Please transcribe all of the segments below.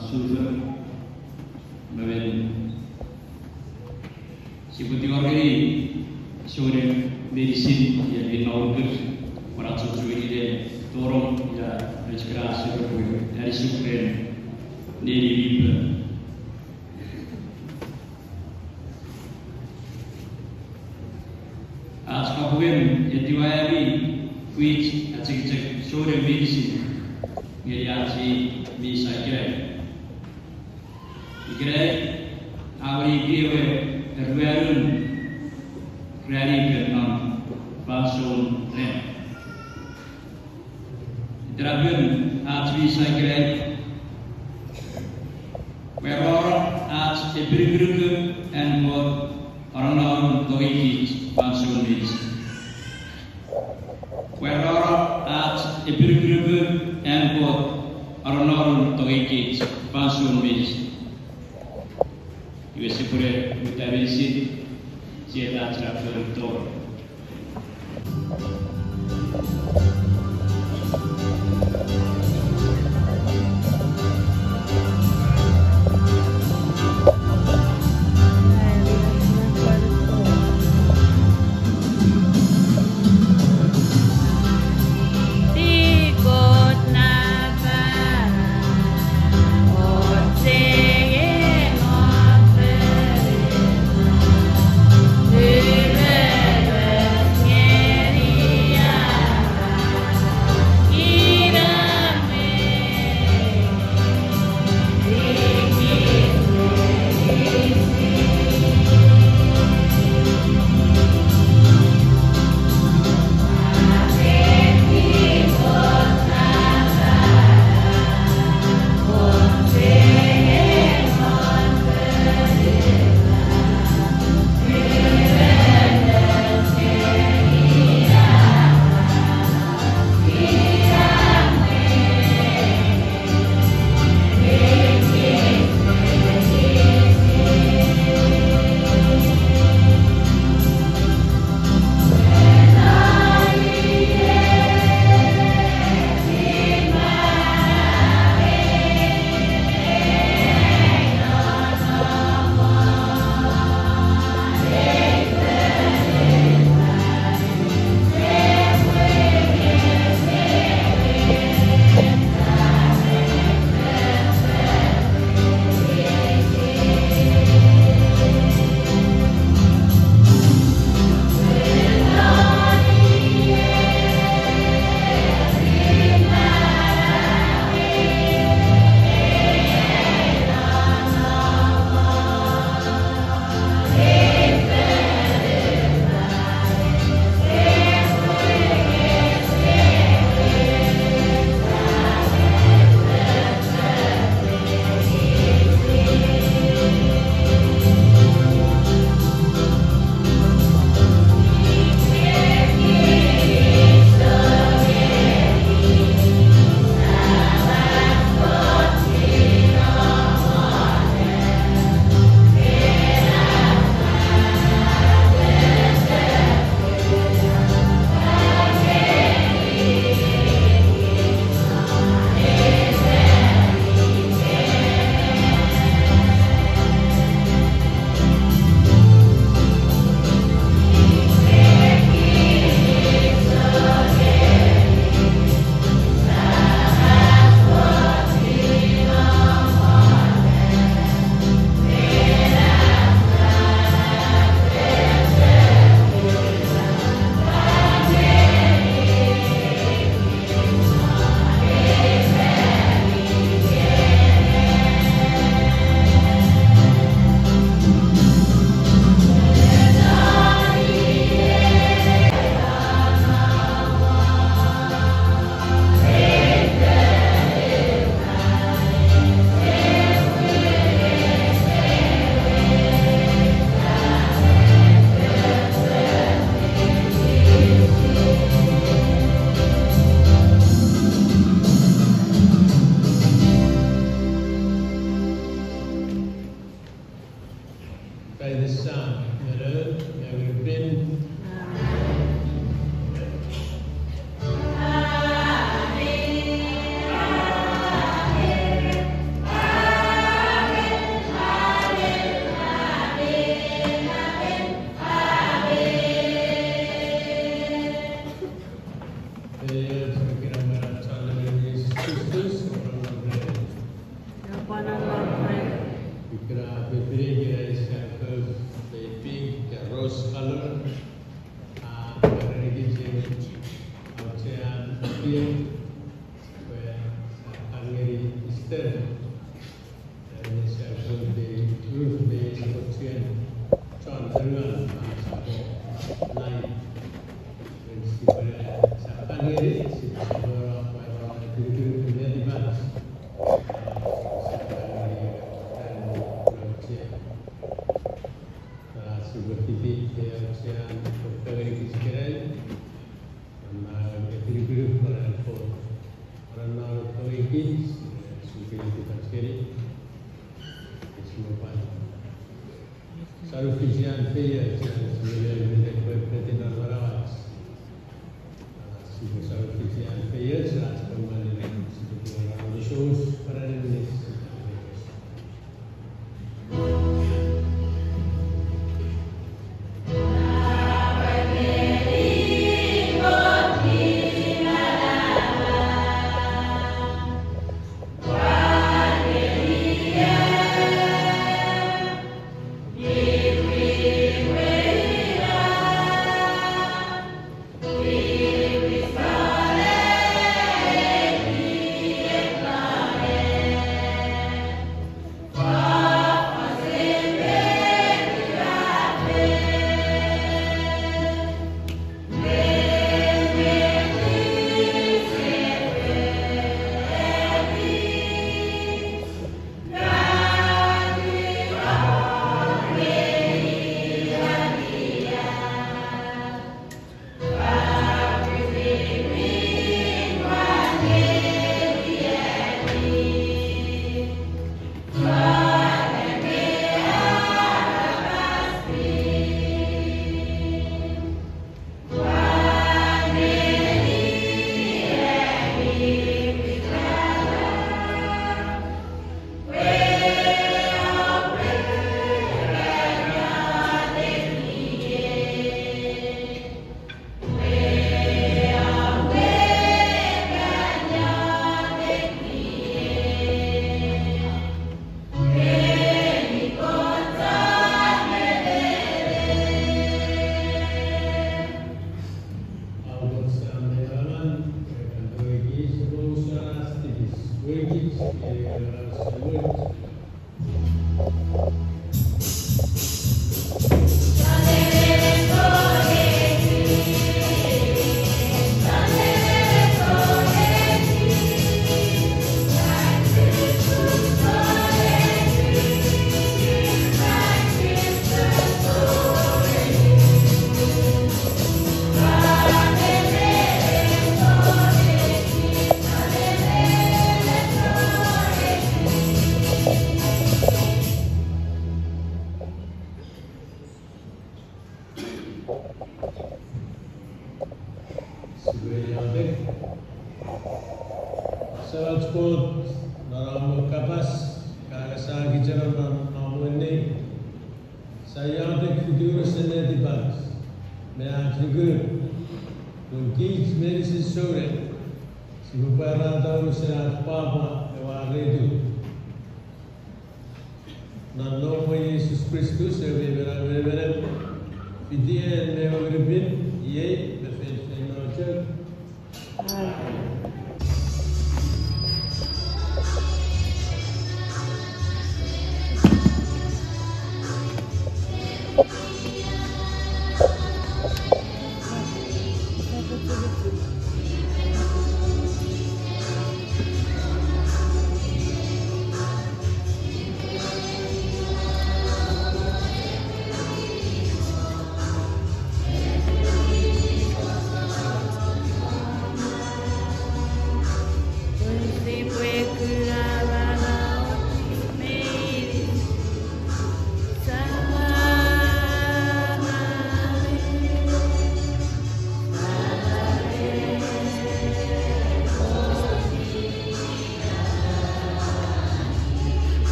sulfur Maven Sibuti Orgari Sore Medicine yang dinaunkan para cucu ini dorong ya inspirasi dari Sukren dari Bibel. आज kabuin yati wayami which acik sore medicine ngeri aci bisa kira awri biwe erwerun rari Vietnam Bansun Ren Drabun aci bisa kira weror aci ebrigruke and more orang-orang doikit Bansun medicine weror aci ebrigruke and more orang-orang doikit Bansun medicine Io pure vitamin C si è dato la produttore.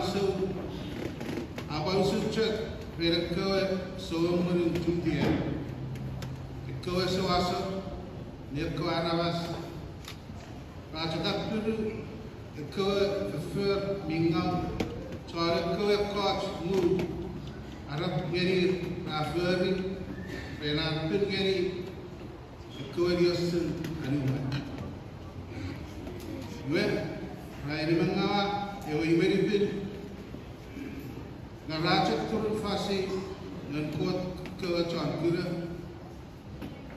so about such Peraka so many to the end. The Koaso, Nirkoanavas, Rajapuru, the Koa, the Fur, Mingal, Chora Koa Coach, Moo, Arab Geri, Rafuri, Renan Pilgeri, the Koa Yosin, Anuma. I remember a very bit. Narajak Turun Fasi, Nankot Kawachan Kura,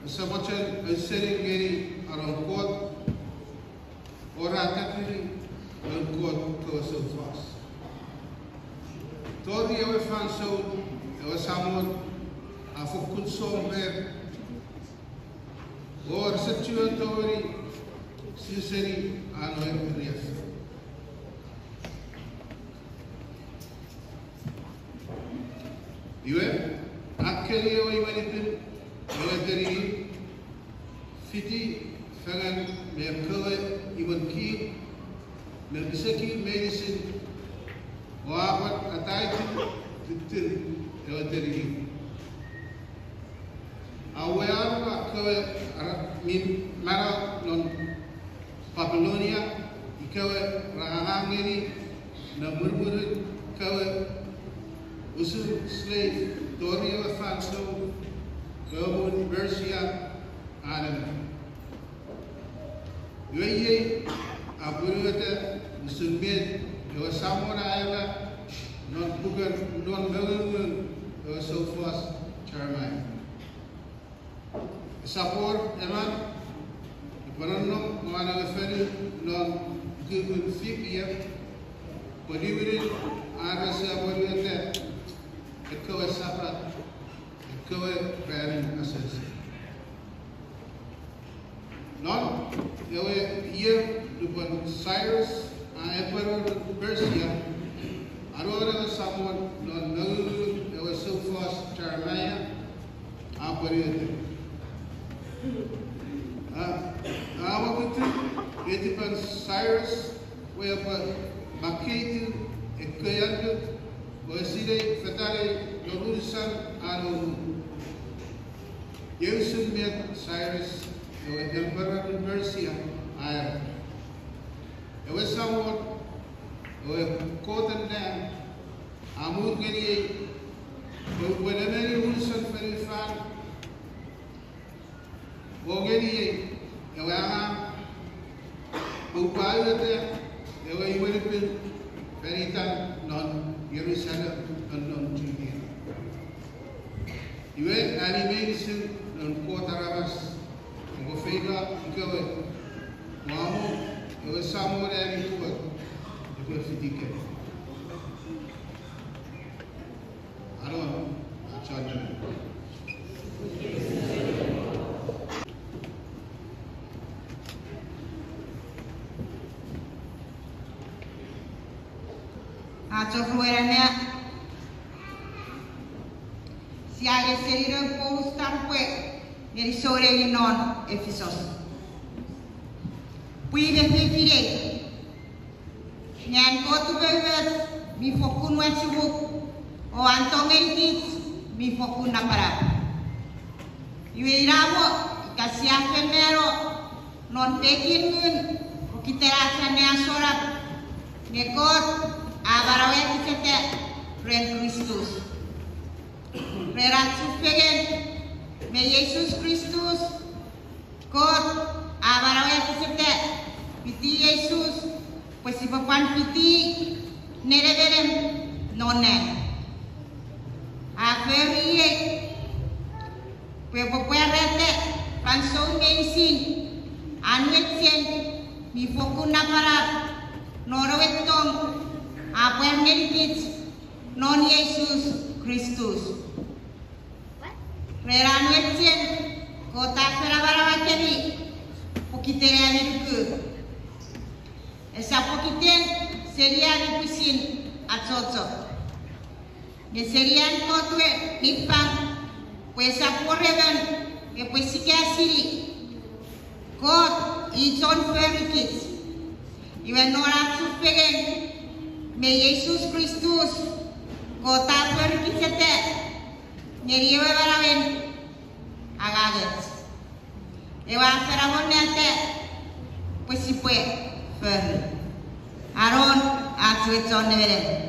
Sabachan, a setting Geri, around Court, or Atakiri, Nankot Kawaso Fas. Tori ever found so, there was someone a Fukun song there, or Situatory, Siseri, and Rias. Iwe, akeli o iwanipin, iwateri, fiti, fangan, merkawe, iwanki, merbisaki, medicine, wawat, ataitin, titin, iwateri. Awayaru akawe, min, mara, non, Babylonia, ikawe, rahangeni, na murmurit, kawe, Usu slave, Dorio Afanso, Gabon, Bersia, Adam. Yuye, Aburuata, Musumid, Yosamona Eva, non Pugan, non Melun, Yosofos, Charmai. Support, Emma, Ipanano, Mana Feni, non Gilbert Fipia, Bolivian, Arasa Bolivian. The Koa Sapa, the Koa Baron Assassin. Not here to Cyrus, Emperor of Persia, Aurora, someone, non Nulu, there was so fast, Jeremiah, operated. It depends Cyrus, where Makati, a Kayanda. Wasile Fatale Norusan Anu Yusun met Cyrus, the Emperor of Persia, Ireland. There was someone who had caught them down, Amud Gedi, whenever you listen very far, Ogedi, Yawama, Upayate, the way you would have been very time non Jerusalem non Judea. You went animation non Quartarabas, and go fega, go Mamu, there was someone having to work, the Gulfitica. I don't know, I'll charge you. Ato fuera nea si ale serira po starque neri sore li non Efesos. Pui de fifire nyan kotu bevet mi fokun wachubuk o antongel mi fokun na para. Yue iramo kasia femero non pekin mun o kitera nea sorap nekot Abarawe kita Ren Kristus. Reratsu pegen me Yesus Kristus kot abarawe kita piti Yesus pues ipapan piti nereverem nonne. Aferi pepopuerete pansou meisin anwetien mi fokuna para norowetong Apuer nelitit non Yesus Kristus. Reran wetien kota ferabara keri pokitere ameriku. Esa pokiten seria dipusin atsoto. Ne serian kotwe nipang pues aporregan e pues sike asiri. Kot i son ferikit. Iwen nora tsupegen me Jesus Christus ko tapor kisete ngeriwe baraben agaget ewa serabon nete pues si puede fer Aaron atu etson nevere.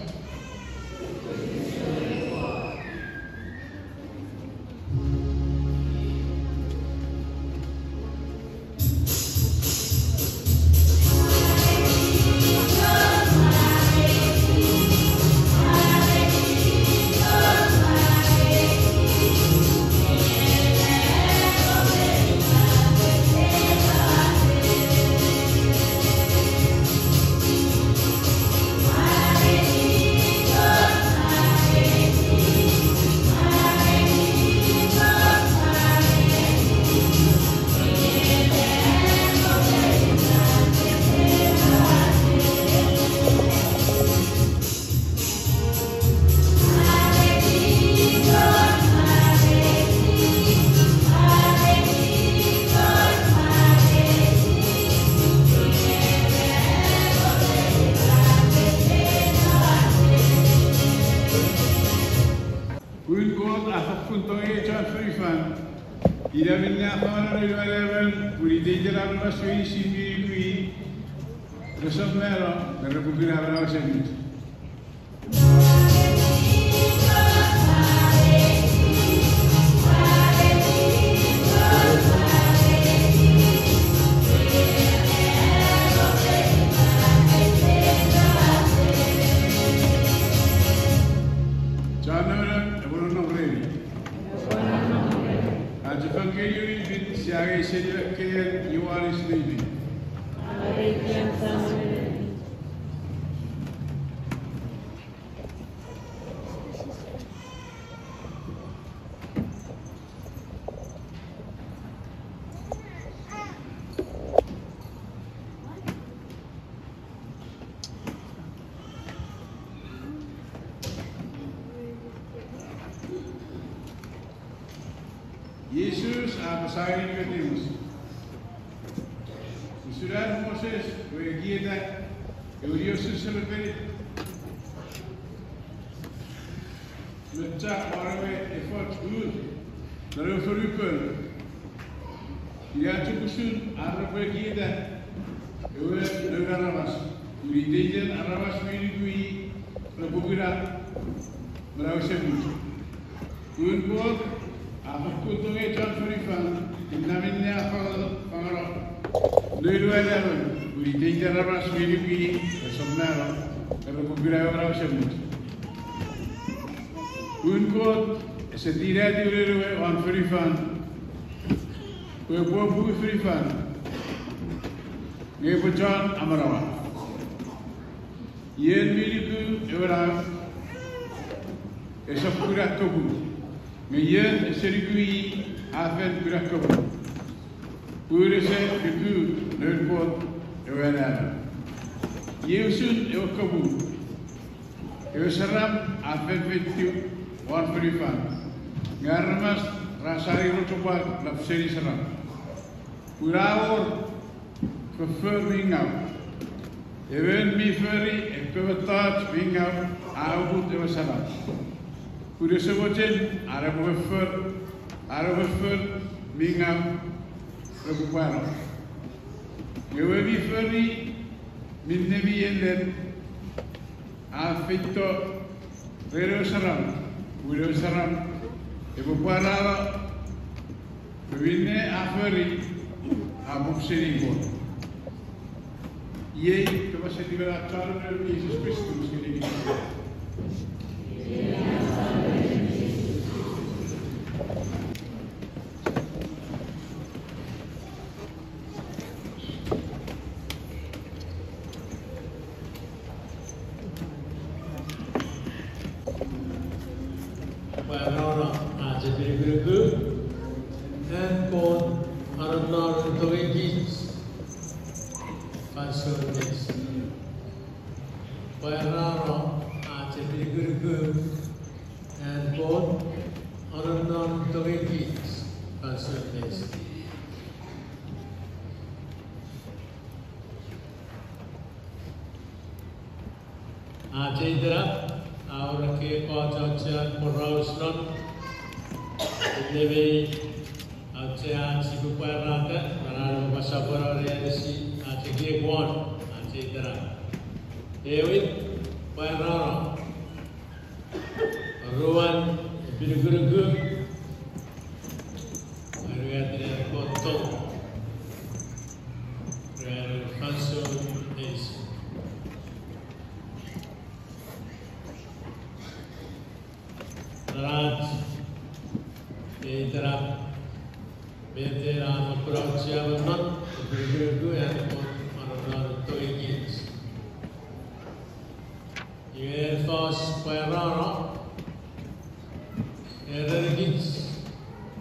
Jesus apasarin Nicodemus. Sudah Moses bagi kita Eurius selebih lecak orang effort good dari Filipin. Dia cukup Arab bagi kita Eurius negara mas. Uridian Arabas milikui Republika Malaysia. Kumpul aku tungai John Filipin. Namanya Pangarok. Dua-dua dalam, beri tiga ramas milik sebenarnya kalau beberapa orang sebut. Unkot setidak diurut orang Filipin, kau buku Filipin, ni John Amarawa. Ia milik orang esok kurat kabu, ia serigui afen kurat kabu. Urese itu nerpot ewana. Yesus ekabu. Ewasaram afefitu wan Filipin. Ngarmas rasari rotobat lapseri saram. Urawor kefermingau. Ewen miferi epewatat mingau aubut ewasaram. Urese wojen arabefer mingau. Preocupado. Eu vi feri minne vienden afecto pero saram e preocupado vinne aferi a boxeringo e que vai ser liberado de Jesus Cristo que ele Ajaidra, our K. Kocha, Morosnon, Levi, Acha, Sipuparata, Marano Pasapora, Resi, Achi Guan, Ajaidra. David, Parano, Ruan, Birugurugu, Ariadne Koto, Fanso is. Raj, Edra, Veteran, Prochia, not Birugurugu, and on Toigins. Air Force Parano, Erigits,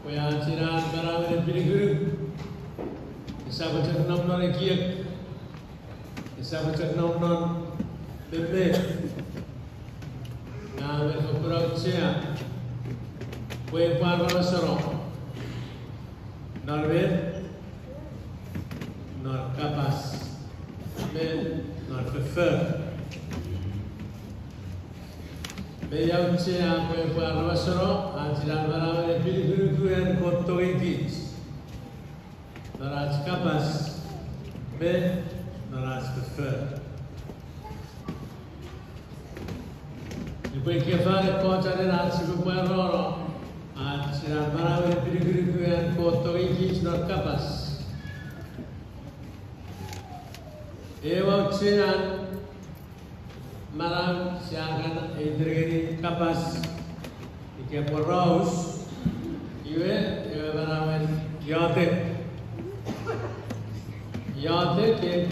Wayachiran, Paravan, Birugurugu. Sahabat non ikiak, sahabat non bebe, na berkoperasi, kue parah sorong, norwed, nor kapas, be nor prefer. Beyau cia kue parah sorong, ajaran barang pilih guru yang kotor ikis. Naraj kapas, be naraj prefer. Depois que fare cocha de naraj prefer, ajaran barang pilih yang kotor ikis nor kapas. Ewa ucian malam siakan edregeni kapas, ikan poraus, iwe barang yote. Yade ke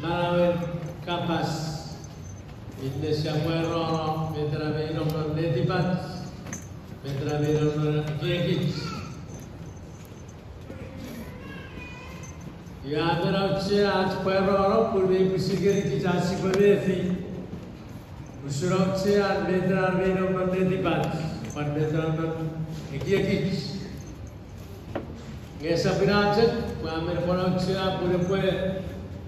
marawen kapas inne siamuero mentre vedono netipat mentre vedono kiekit yade rauche aaj puero purve kusigeri ki jasi pavethi usrauche aaj mentre vedono netipat pan vedono kiekit Esa pinacet, kami berpolongsia pura-pura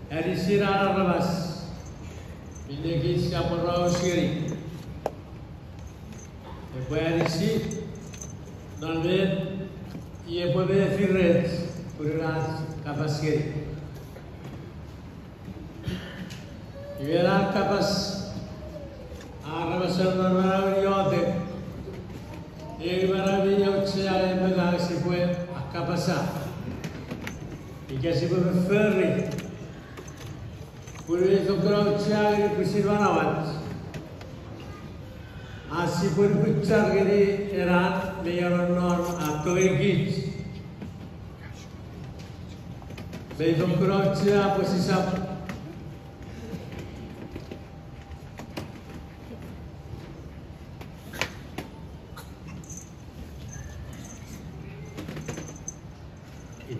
edisirana rabas, ini kita perlu siri. Depois edisi, nolven, ia boleh firret, pura kapas siri. Ia kapas, arabasan normal yote, ia barabi yocia yang mengasih kue. Kapasa, jika si berferry, pulih tukar ucap persilawan, asih pun ucap jadi erat meyaran norm atau egit, bayi tukar ucap persisap.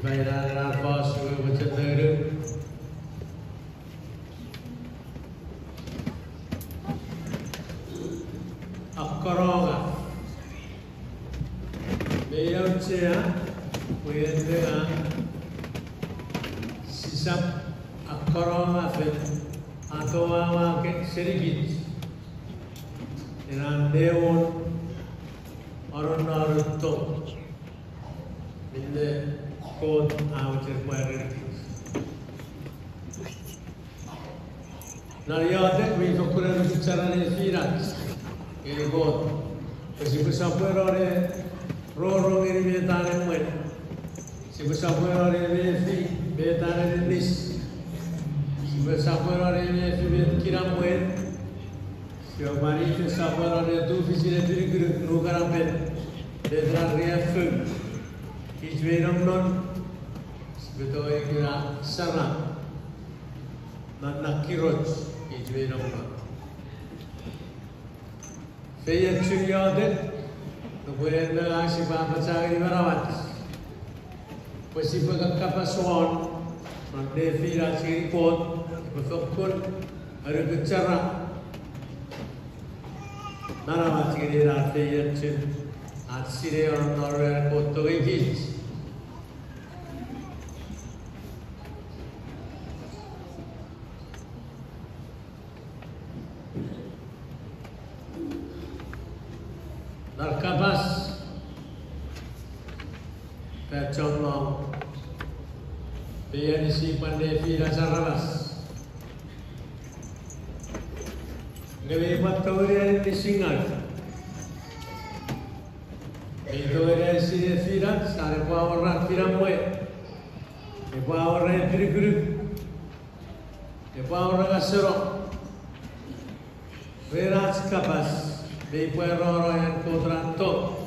Bayar nafas macam tu. Akkaronga. Bayar cia, bayar dengan sisap akkaronga fen atau apa ke sedikit. Dengan dewan orang tu, bila Kod outer priorities. Nariate qui procurano bicara le firat e le god. Si può sapere roro che rivietare muen. Si può sapere rivieti vietare lis. Si può sapere rivieti vietare muen. Si può marito sapere tu fisile per lugaramel. Vedrà riaffu. Ijveram non betul kira sana nak kirot ijveram non. Saya curiade, kemudian mengasih bapak cari merawat. Pasti pegang kapasuan, nanti viral siripot, berfokun ada bicara. Merawat kiri rata yang cun, asire orang Norway kotor ikis. Perconong PNC Pandai Fira Sarabas Ngawi Patauria di Singal Itoria si Fira Sare Power Fira Moe E Power Guru E Power Gasero Veras Kapas Be Puerro yang Kodranto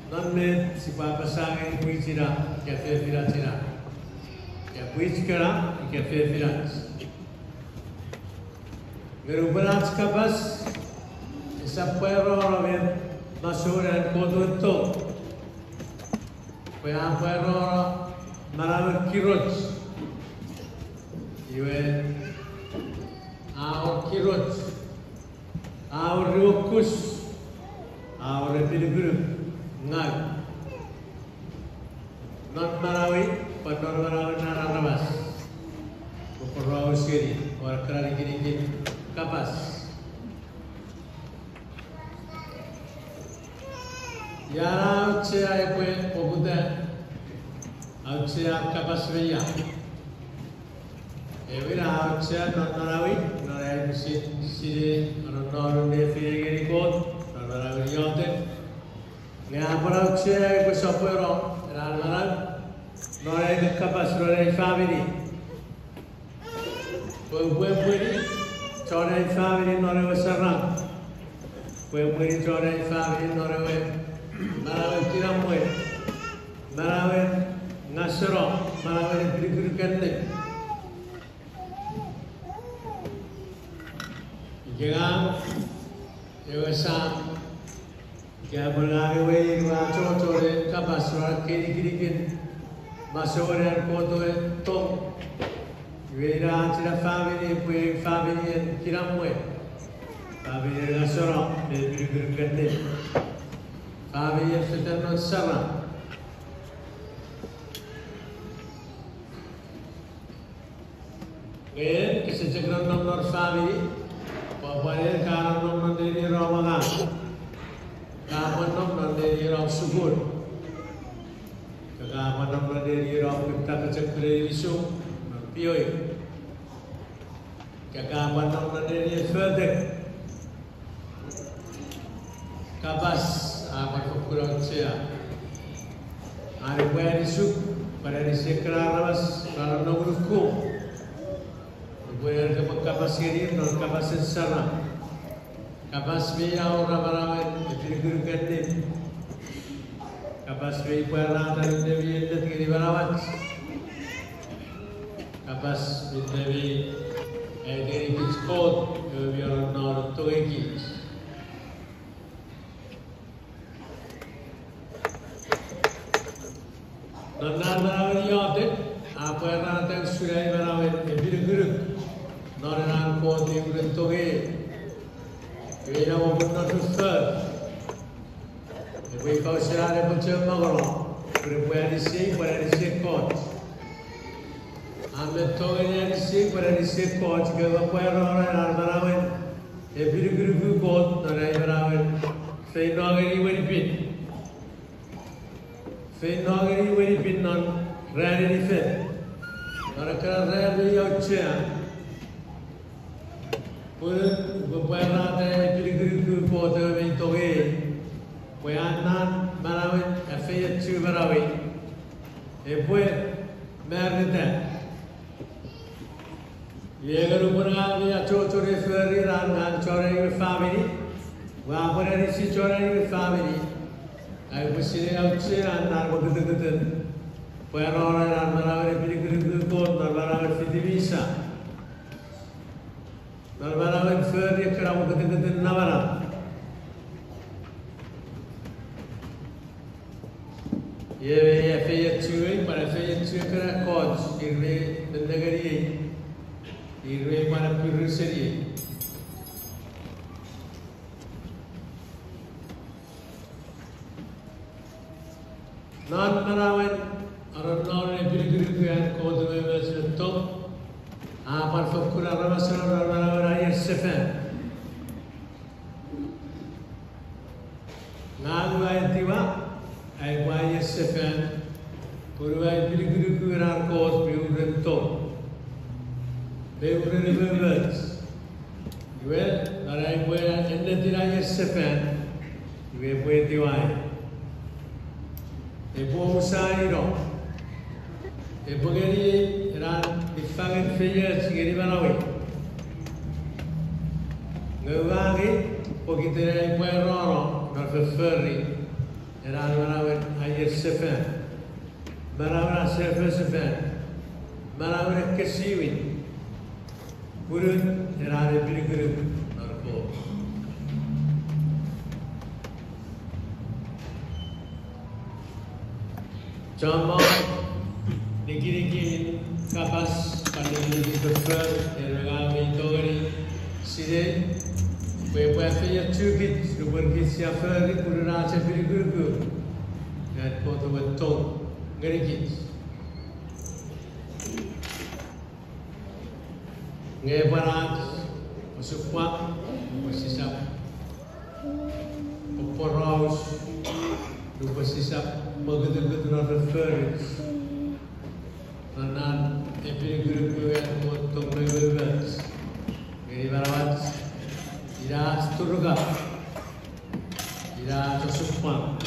non me si può passare in cui tira che fa tira che poi tira che fa tira veru berat kapas sa puero ave masura kodo to pa puero marav kirot iwe ao kirot ao rukus ao repilguru ngal non marawi pandor marawi nararabas poporo siri or krali gini kapas yara che ay pue pobuda che kapas veya evira che non marawi non ay siri non ne fere god non marawi yote Nggak pernah usia aku sopero, ranar nore kapas nore family, buat core family nore wasarang, buat core family nore marawe kiramwe, marawe ngasero, marawe berikur kende, jangan ewasa Kaya berlaku wajo core kapas orang kiri masuk orang kodo tom. Wira cina family pui family kiramwe, family rasoro beri kende, family setan sama. Kaya kesejahteraan nomor family, pokoknya kalau nomor dari Ramadan. Kagaman ng dari raw subur, kagaman ng dari raw kita kecekre isu, pioi, kagaman ng dari ferdek, kabas amat kurang cia, ada buaya isu pada disekra rawas kalau nongruku, buaya kabas ini non kabas sana. Kapas biya orang ramai dipilih kende, kapas biya pernah dari dewi indet kiri barawat, kapas dewi dari biskot biar nor toegi. Nandar barawat yote, apa pernah dari surai barawat dipilih nor nang kot dipilih toegi. Kita mau benar susah. Ibu kau sekarang macam mana? Berbuat di sini kot. Ambil tahu ini di sini kot. Jika berbuat orang berawal, biru kot orang berawal. Saya nagari beripin non rare di fet. Orang kerana rare dia ucap. Berbuat ada biru kot orang toge, buanan berawal, affair tu berawal, buat merda. Ia kalau berawal dia cocok referi rangan corang family, wah berada si corang family. Aku sini awak anar begitu, buat orang berawal biru kot, berawal fiti bisa. Berawal referi kerana begitu nawara. Ia fiyat cuy, pada fiyat cuy kena coach, irwe negeri, irwe pada puruseri. Non berawal orang non biru yang kau tu memang top. Apa fokus orang masalah berawal ayat sefen. Ngagu ayat tiba. ai wai sefen Purwai Pilguru Kuran Kos Biuren To Biuren Bivets Yue Arai Buena Endetiraya Sefen Yue Bue Diwai Epo Usairo Epo Geri Ran Ifangen Feya Chigeri Banawi Ngewagi Pokitera Bue Roro Norfeferi Eran Banawi Ayer Sefen Marawara Sefen, Marawara Kasiwin, Gurun, Erare Pilgrim, Narko. Jama, Niki, Kapas, Pandini Prefer, Eragami, Dogari, Side, Webwafia, two kids, the one kids, Yafari, Puranacha Pilgrim, that photo with Tom. Gerigit. Ngebarat, Usupak, Usisap, Uporos, Upasisap, Magadugut not referred. Nanan, Epiguru and Motom Rivers. Geribarat, Iras Turuga, Iras Usupak.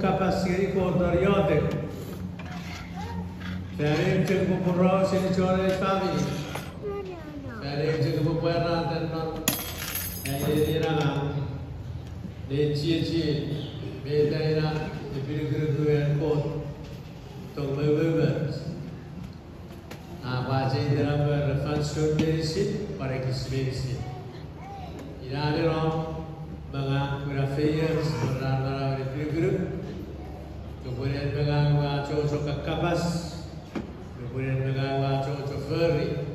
Kapasiri Kodariode. Very good for Ross in the family. Very good for Buena and not Ayana. The Chichi, Medina, the Pilgrim and Court, Tommy Wivers. Abaji, the number of function medicine, Parakis medicine. In Adiron, Manga, Graffias, Morana, the Pilgrim. Kemudian mengawa cocok kapas, kemudian mengawa cocok feri,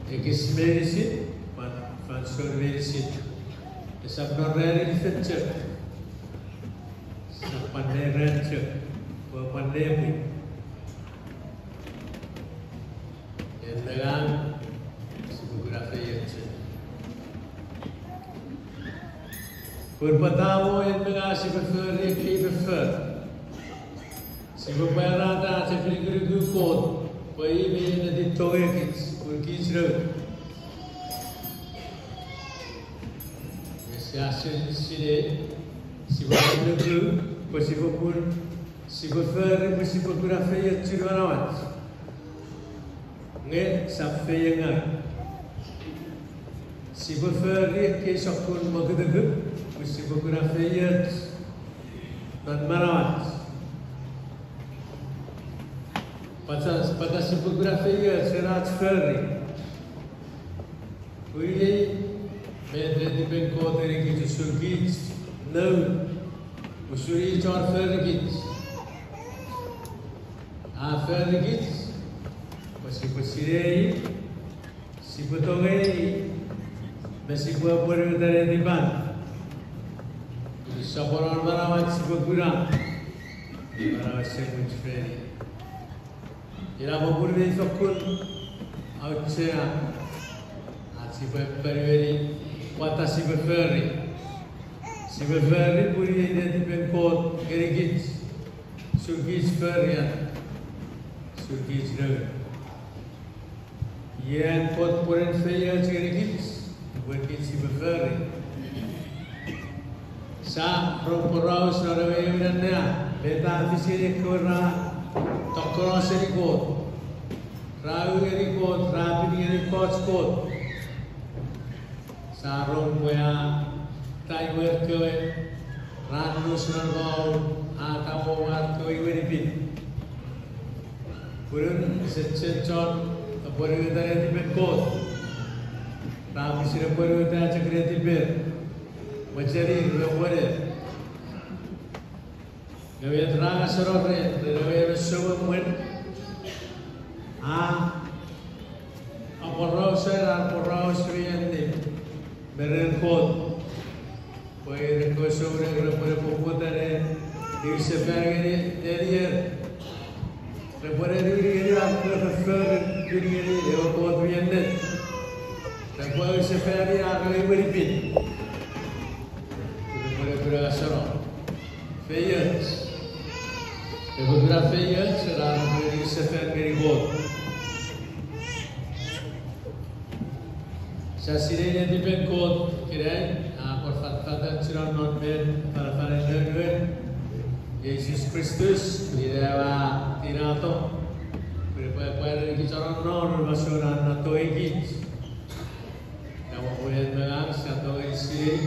ekis medicine, function medicine, esap normal feature, sepandai rancher, pandemi, yang dengan psikografi yang Berpatamu yang mengasih prefer, yang prefer. Si berbayar si pilgrim kot, pai ni nanti toekis, berkisru. Si asyik sini, si berpilgrim, pasti berpun, si prefer, pasti bergrafi yang ciruanawat. Nge sampai yang si prefer yang kesakun magdegep. Psikografiat dan merawat. Pada psikografiat serat ferry. Kui medre di bengko dari kita surgit, no, usuri car ferry git. Ferry git, pasirei, si potongei, masih buat dari di ban. Saboran merawat sebuah merawat sebuah ferry. Ira babur ni fakun outsea, sebuah ferry, wata sebuah ferry puri ini di Bangkok, Gerigit, Surgit ferry, Surgit road. Yang pot puren ferry Gerigit, Gerigit sebuah ferry. Sa proporau sarawe menanya, beta fisiri kora, tokro seri kot, rawi eri kot, rapi eri kot. Sa rompoya, taiwer kewe, ranu sunarbau, atau war kewe weripin. Purun sececon, poriwedare di kot, rapi siri poriwedare cakre di ber. Mencari berwujud, Gawai terang serornya, gawai bersuara muen, construyendo beren kod poi recosore per popotare il sepagere derier per dire per dire o kod viende poi il sepagere agli ripet per asaro feias e potrà feias sarà per il sepagere kod Sasirenya di Bengkok kira por fatfatan sudah non-ben para nerdwe Yesus Kristus direwa tirato per di caron non basura nato iki kamu boleh mengang satu isi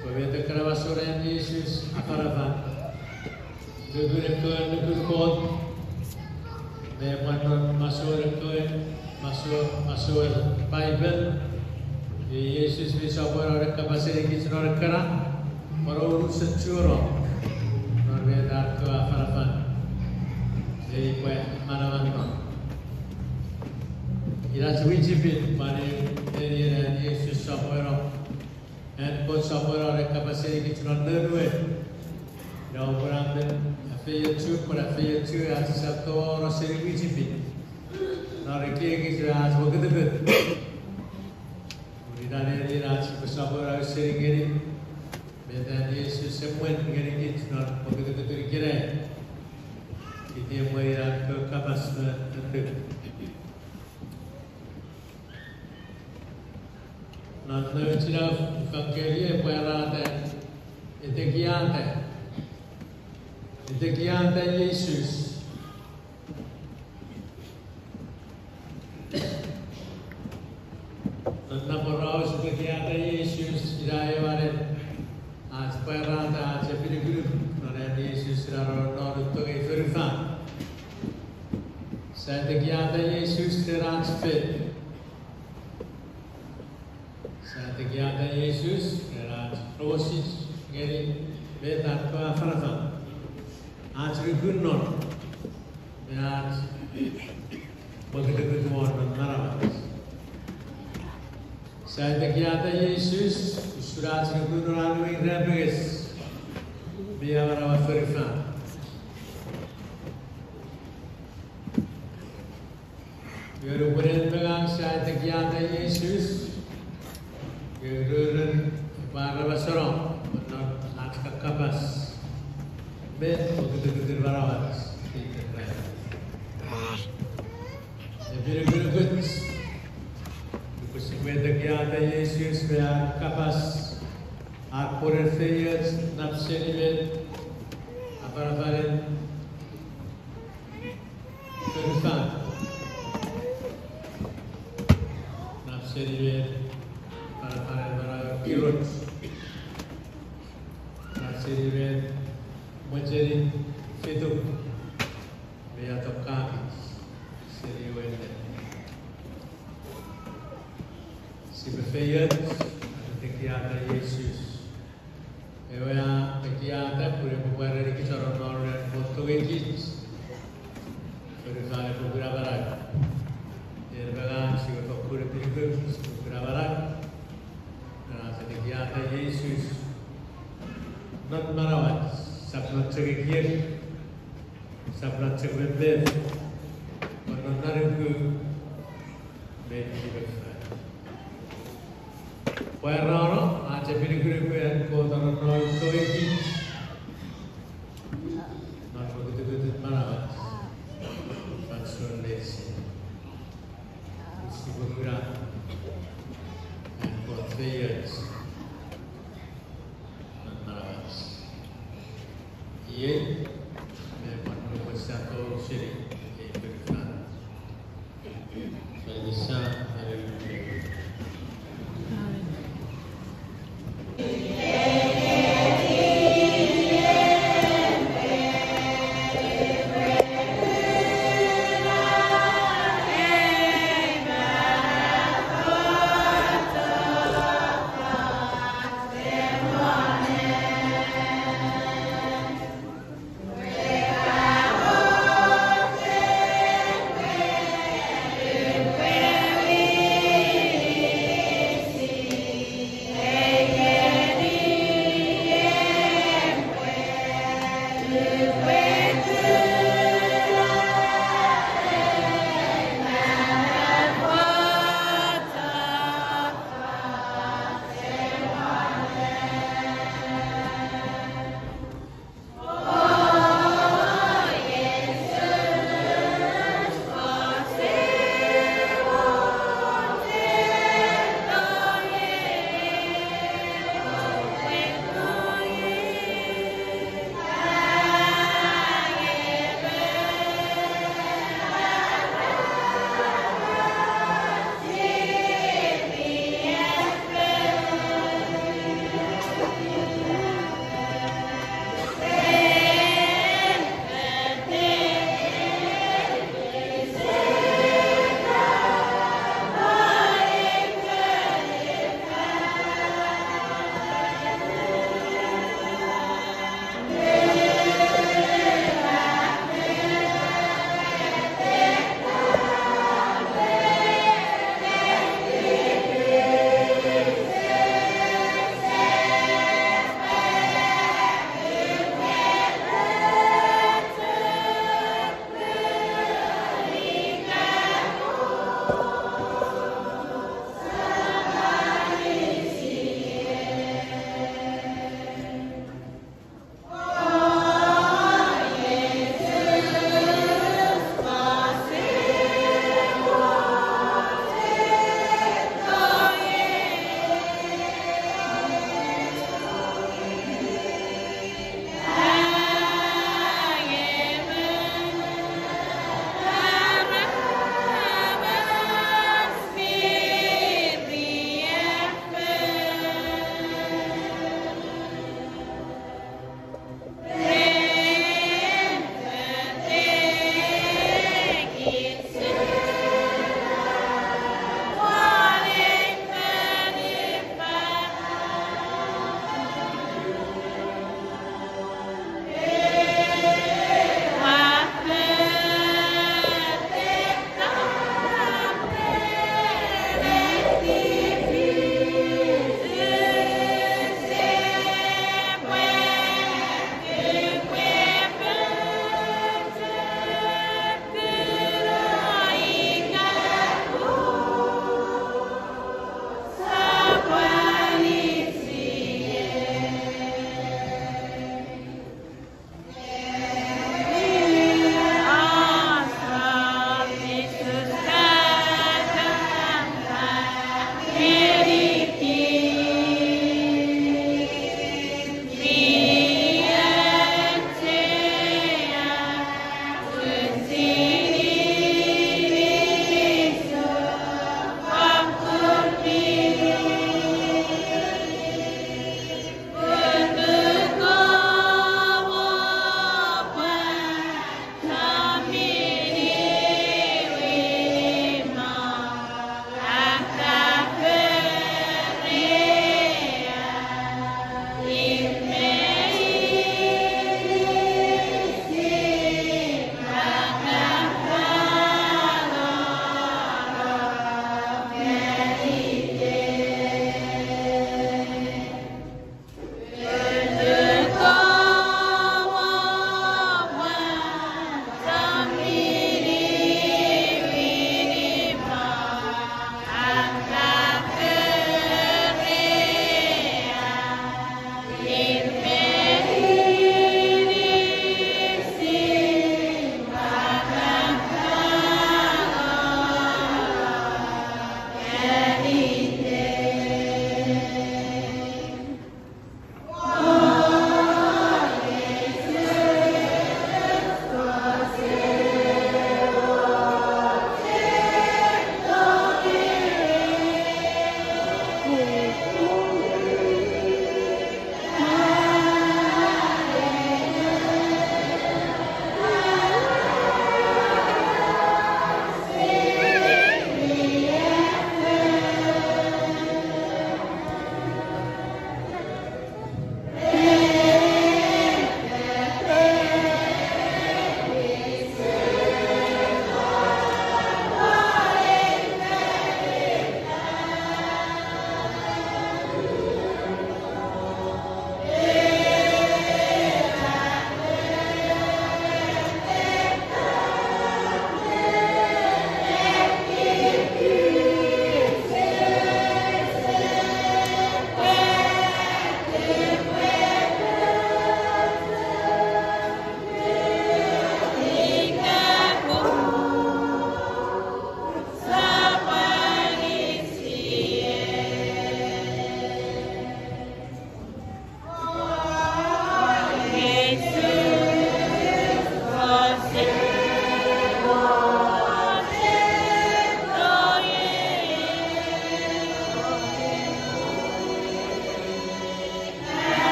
pebete kera basura Yesus aparafan duduk kod memang masuk Bible Yesus bisa orang kapasiti kita kena orang securo berbeda ke harapan jadi mana ira wajibin mari dari Yesus orang dan kot orang kapasiti kita nerwe dan orang afiyat cu asal orang sering wajibin Nariki kita sebagai dekat. Kemudian dia nasi bersama sering ini. Beda Yesus semua ini kita nak begitu kira. Kita melihat ke kapas tentu. Nanti kita kangkiri perada itekianta Yesus. Namorau seperti ada Yesus tidak ada perada seperti grup orang Yesus orang untuk verifan. Saya ada Yesus transfer. Saya ada Yesus proses jadi beta ke verifan. Asri gunor dan begitu orang narawas. Saya ada Yesus sudah segunung yang rebes biar orang verifan. Biar bukan pegang saya ada Yesus biar para basarom benar nak kapas bet begitu berawas. Biar good. Sebenarnya kita Yesus biar kapas akporer feias napsenivet aparafaren verifan napsenivet aparafaren para kirut napsenivet menjadi fitur biar tokak seriwende si befeiat tekiata Yesus ewaya tekiata pure pupare di kisaron norren foto ekis perifare pupura barak erbagan si foto pure pupura barak dan tekiata Yesus not marawat sapnot cegekir sapnot cegbebet menonarku beti befeiat Puerano, aja pilih-pilih kota Nol Koiki. Not begitu mana, Pansun Desi, Sibukura, and Portfeyers, not mana. Ye, memang bersatu siri, berfan. Bisa dari Yeah.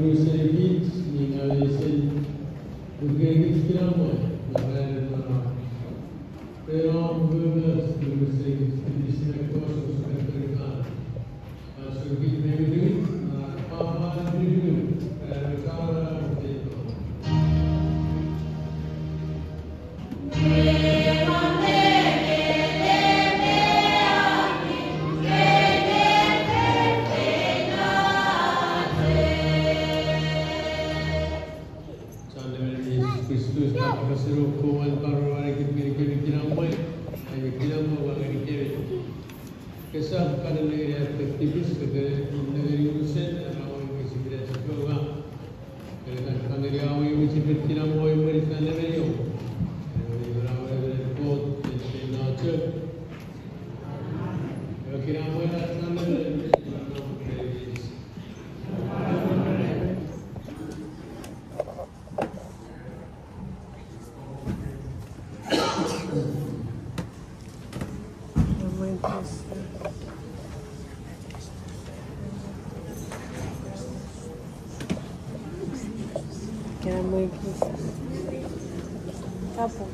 Terus sedikit, ni kalau saya, bukan kita mau, maka Pero Gudmund skulle säga till sina kurser som heter ibland. Alltså, vi behöver ut, pappa blir ut, kalla och det. Kristus tak berseru kawan baru hari kita ramai, hanya kita mau bagi kita. Kesah pada negeri aktivis negeri Rusia dan awal mesti kita sekolah. Kalau negeri awal mesti kita mau mereka negeri itu. Awal dari kot dan nature. Kalau kita mau negeri Tapo.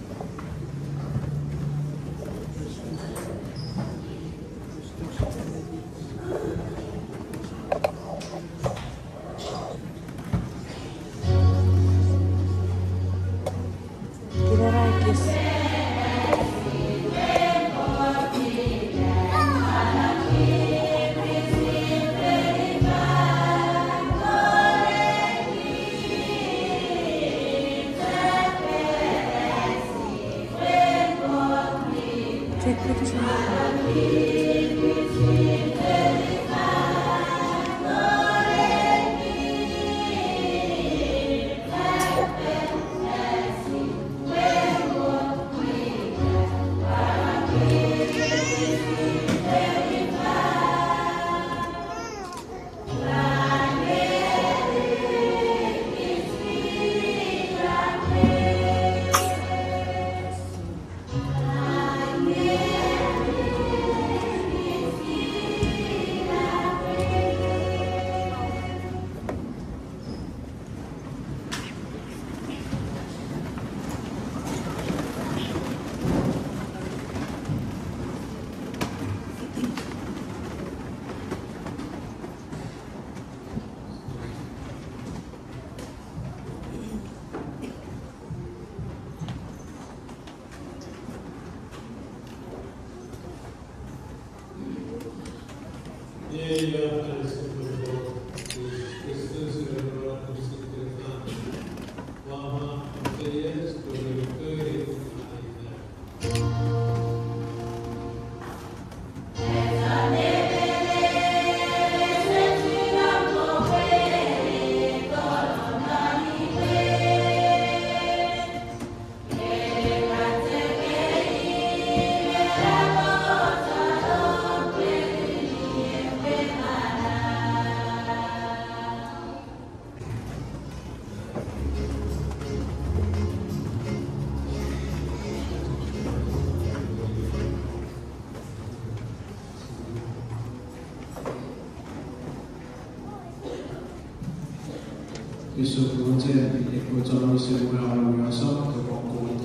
Questo progetto è quello che si vuole avere una sorta di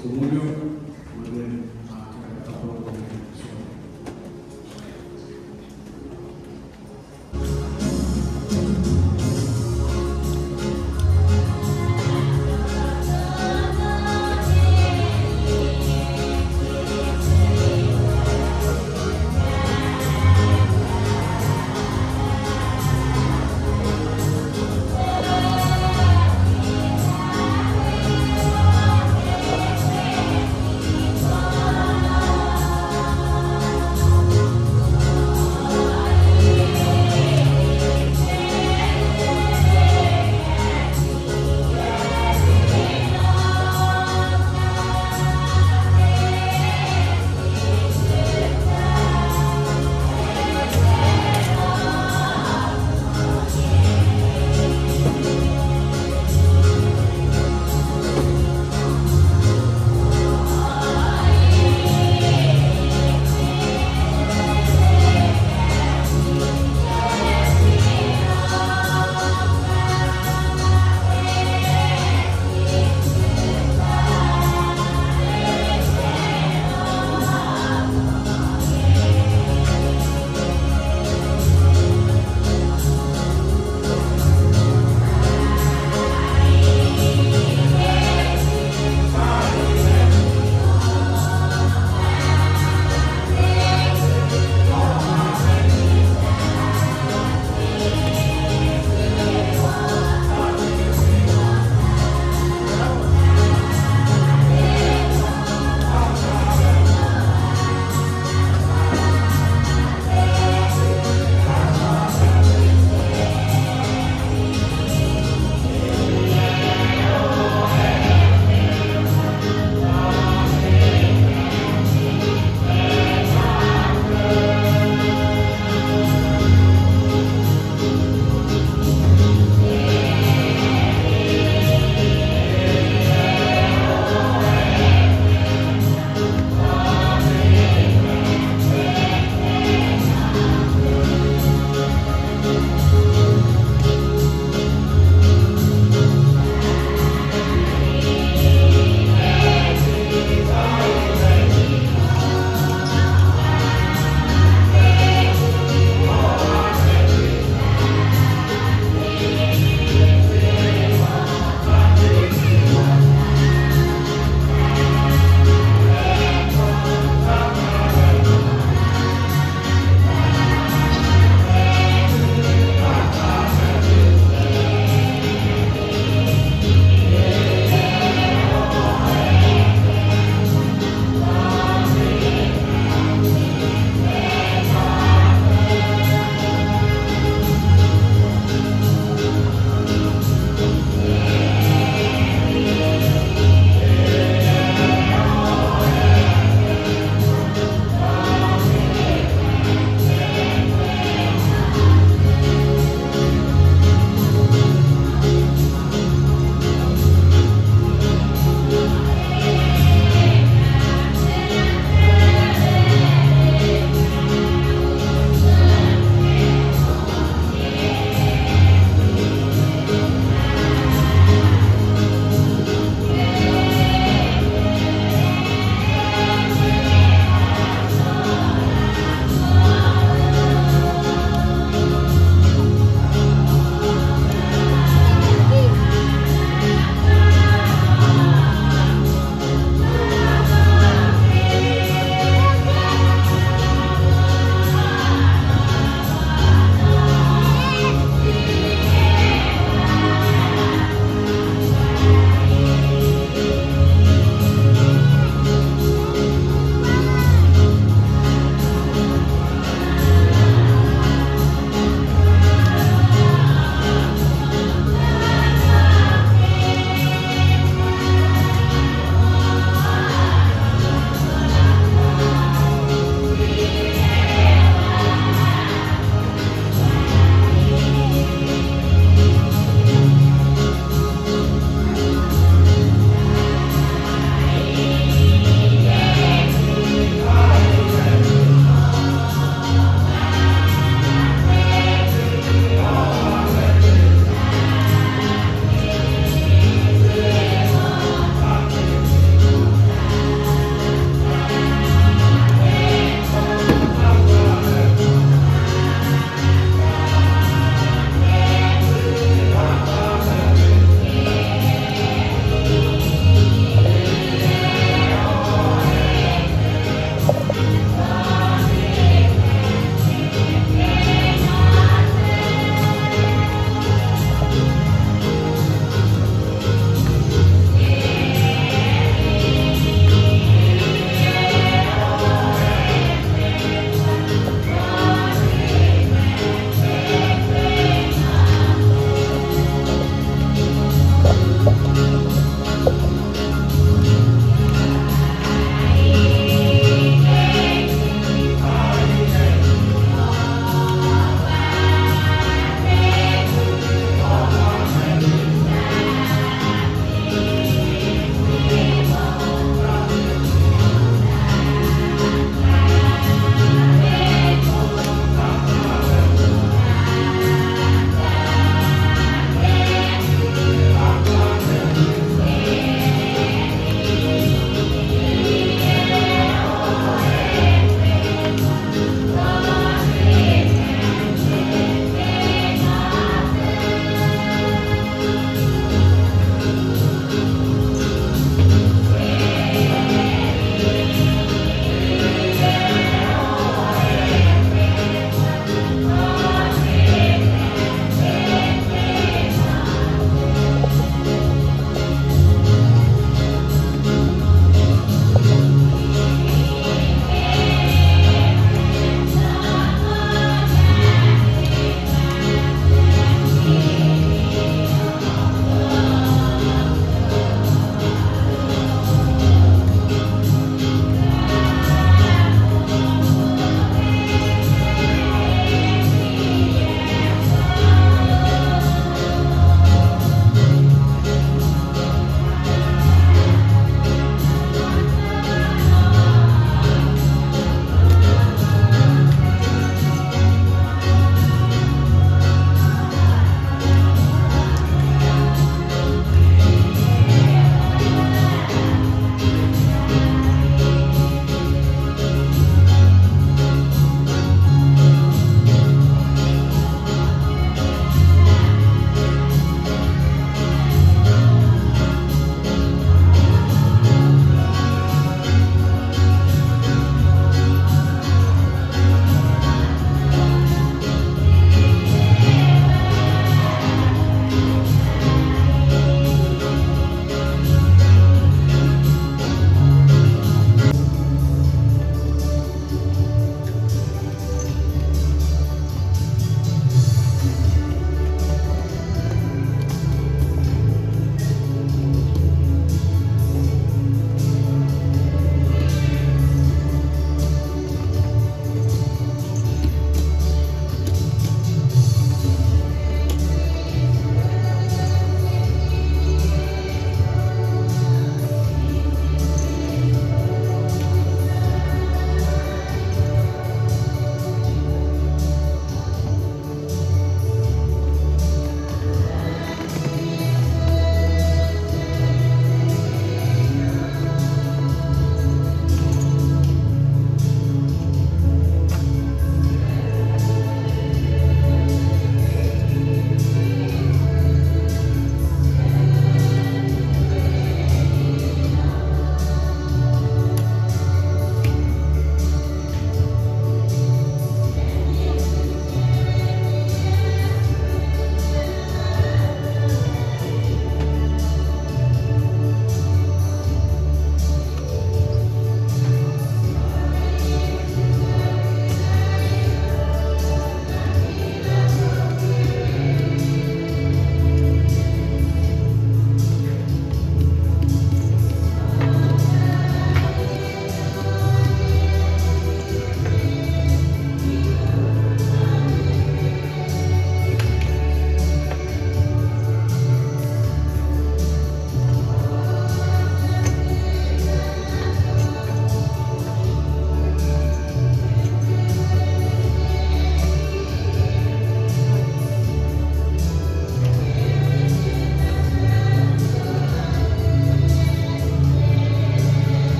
comunio, ma è anche proprio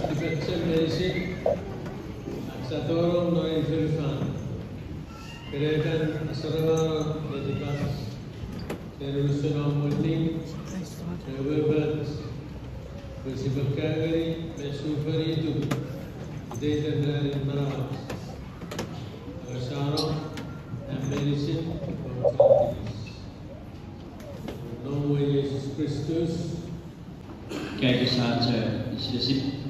Artificial Medicine at sa Torong Noel Filfan. Kailangan asarawa dedikas terusno multing Webat bersibakari mesufari itu data dari merawat asara and medicine for no way Jesus Christus kaya sahaja isip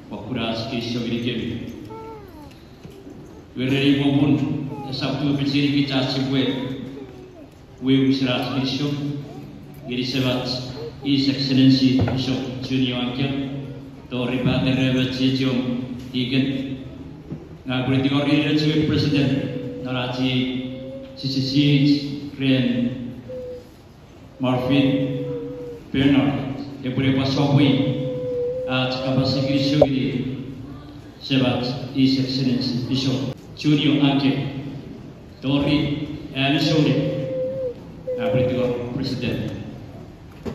wakuras kisah dirigen Werei momun sabtu peciri kita sebuah we usrat bishop girisevat His Excellency Bishop Junior Angel to ribater rebat sejom igen ngagur diori recu President narati CCC Ren Marvin Bernard ebure pasopui at kapasi grisho ini sebat His Excellency Bishop Junior Angel Tori Amisore Abridor President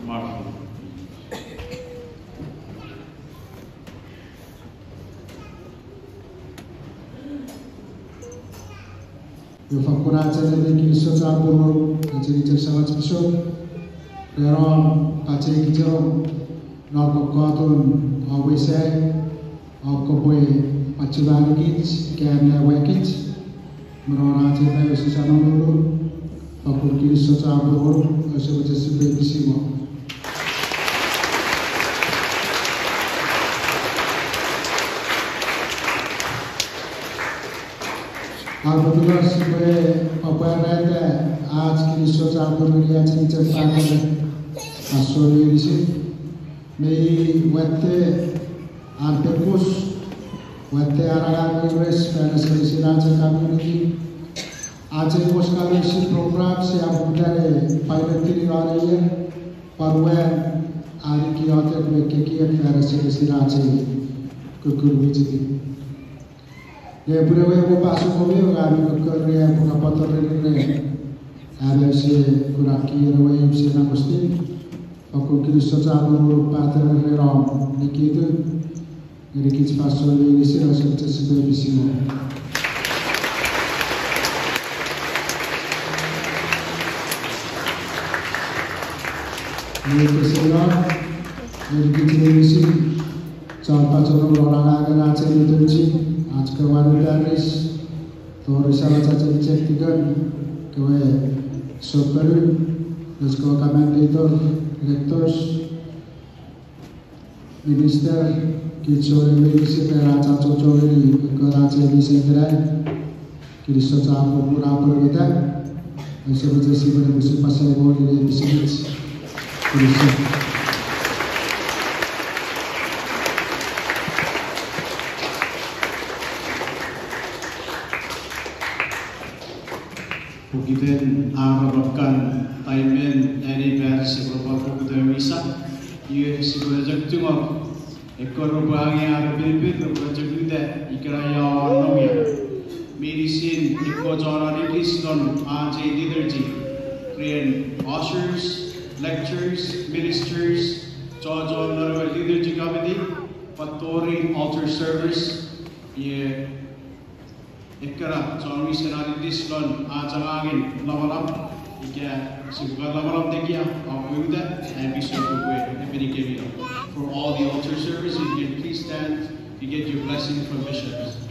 Marvin. Eu faculdade de que isso já por jadi tersabat besok, pero kaca kita nak kau awesai, aku boleh pacuan kit, kerana wakit, merana jadi susah dulu, fakuldade isso já por eu jadi sebagai bisimo. Alhamdulillah sebagai pemerintah आज की सोचा बुनिया चिंता सागर असोली रिसी मेरी वत्ते आर्टिकुस वत्ते आरागार यूएस पैनसली सिरांचा कम्युनिटी आज एक मुस्कान इसी प्रोग्राम से आप उठाए पायलट की निवारी है पर वह आदि की औरतें व्यक्ति की एक पैनसली सिरांचा कुकुर बिजली ये पूरे वो पासों को भी होगा अभी कुकर रे पूरा पत्थर रे ada si kuraki rawai si na muslim aku kiri soca baru pater rerom nikitu dari kits pasol ini si rasa sesuatu bisimo ini keseluruhan dari kits ini si contoh contoh orang agen aja itu sih आज के वारुदारिस तो रिसाला चाचा cek tiga kewe Super, los commentator, lectors, minister, kichore medicine raja chochori karache bisendrai, kiriso chapo pura perwita, ऐसे वजह से बड़े मुझे पसंद हो रही है biscuits, kiriso. Bukitin arabkan taimen anniversary beberapa bulan misa, ia sebenarnya cuma ekor rubang yang berbeda berbeda ikraya orangnya. Medicine ekor orang Islam aja liturgy, create ushers, lectures, ministers, jauh-jauh naruh liturgy committee, patori altar service, ia ekara jangan senari dislon ajangan lamaram ika sebuah lamaram dekia aku udah bisa gue diberi for all the altar service you can please stand to get your blessing from bishops.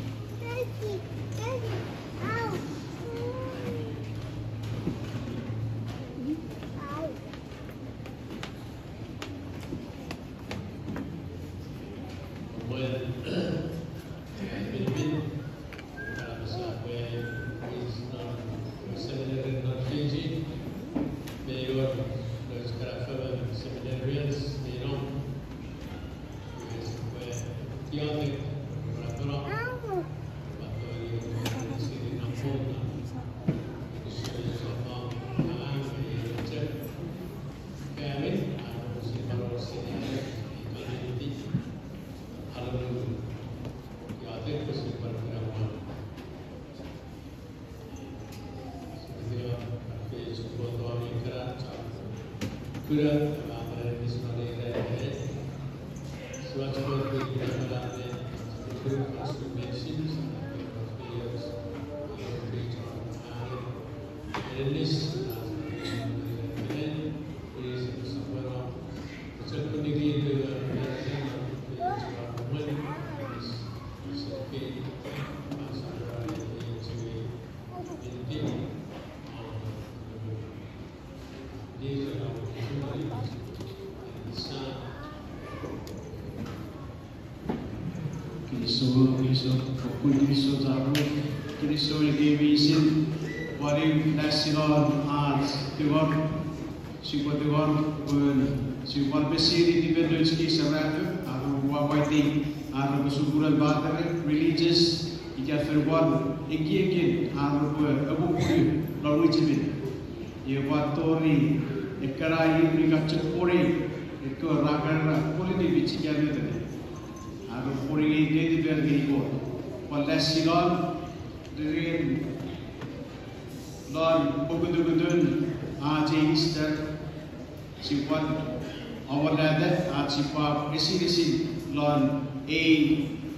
Kuda,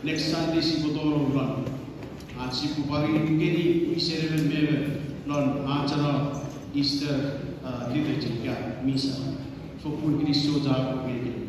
Next Sunday si Botoro Lon. Si Pupari Ngedi Isereven Mebe Lon Achara Easter Liturgy Misa. For Pun Christo Jago Mebe.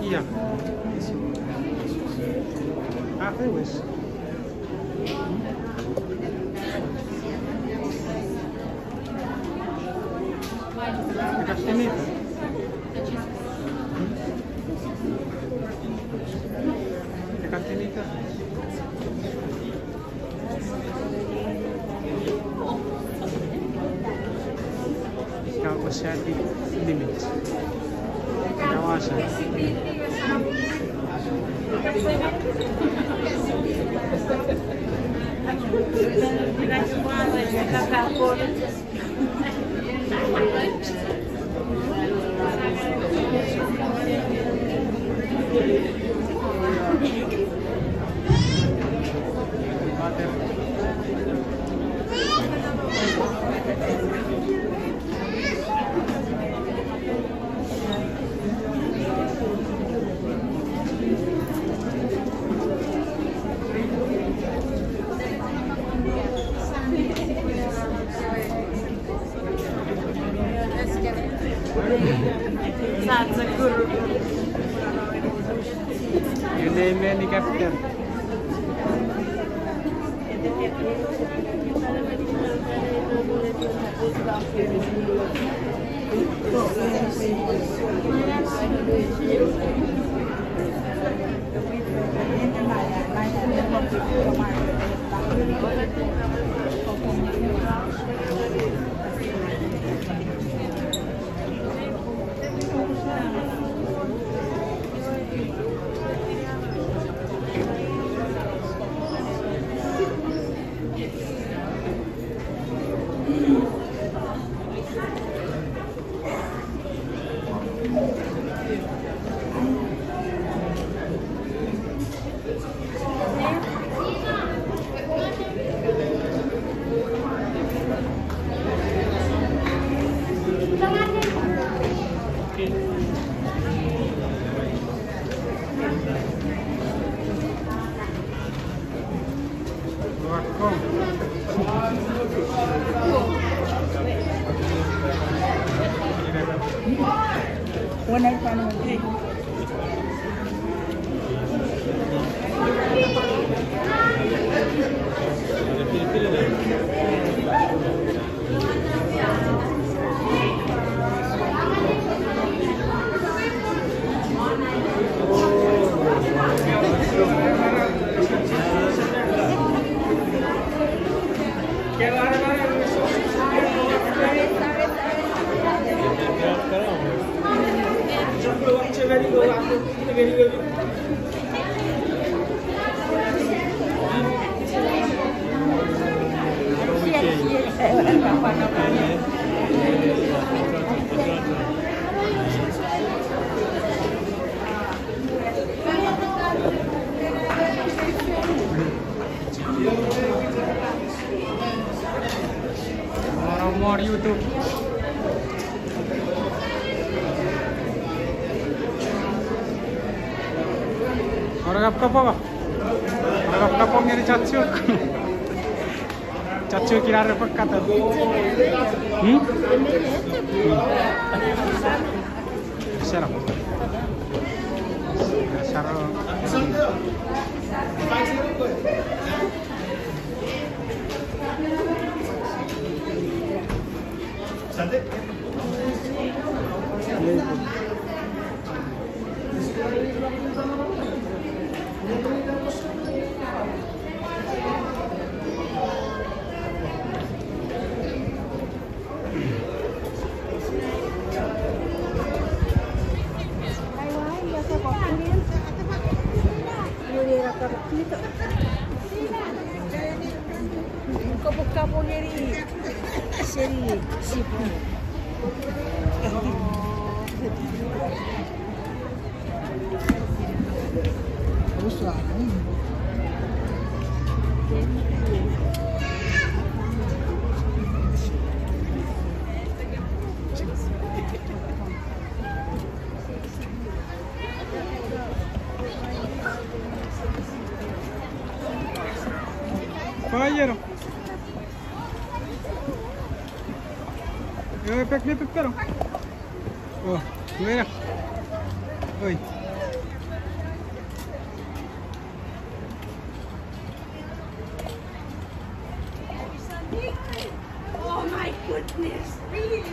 Iya. Akhir wes. Dekat sini. Dekat sini kan. Kau bersyadi limit. Kawasan. You name any captain. More YouTube. Orang apa? Orang apa nyari cacuk? Cacuk kira ada pekat. sarap. Sarap. Kapok-kapok dari seri sipu. Usah. Caballero. Me pero. Oh, mira. Uy. Oh my goodness, really?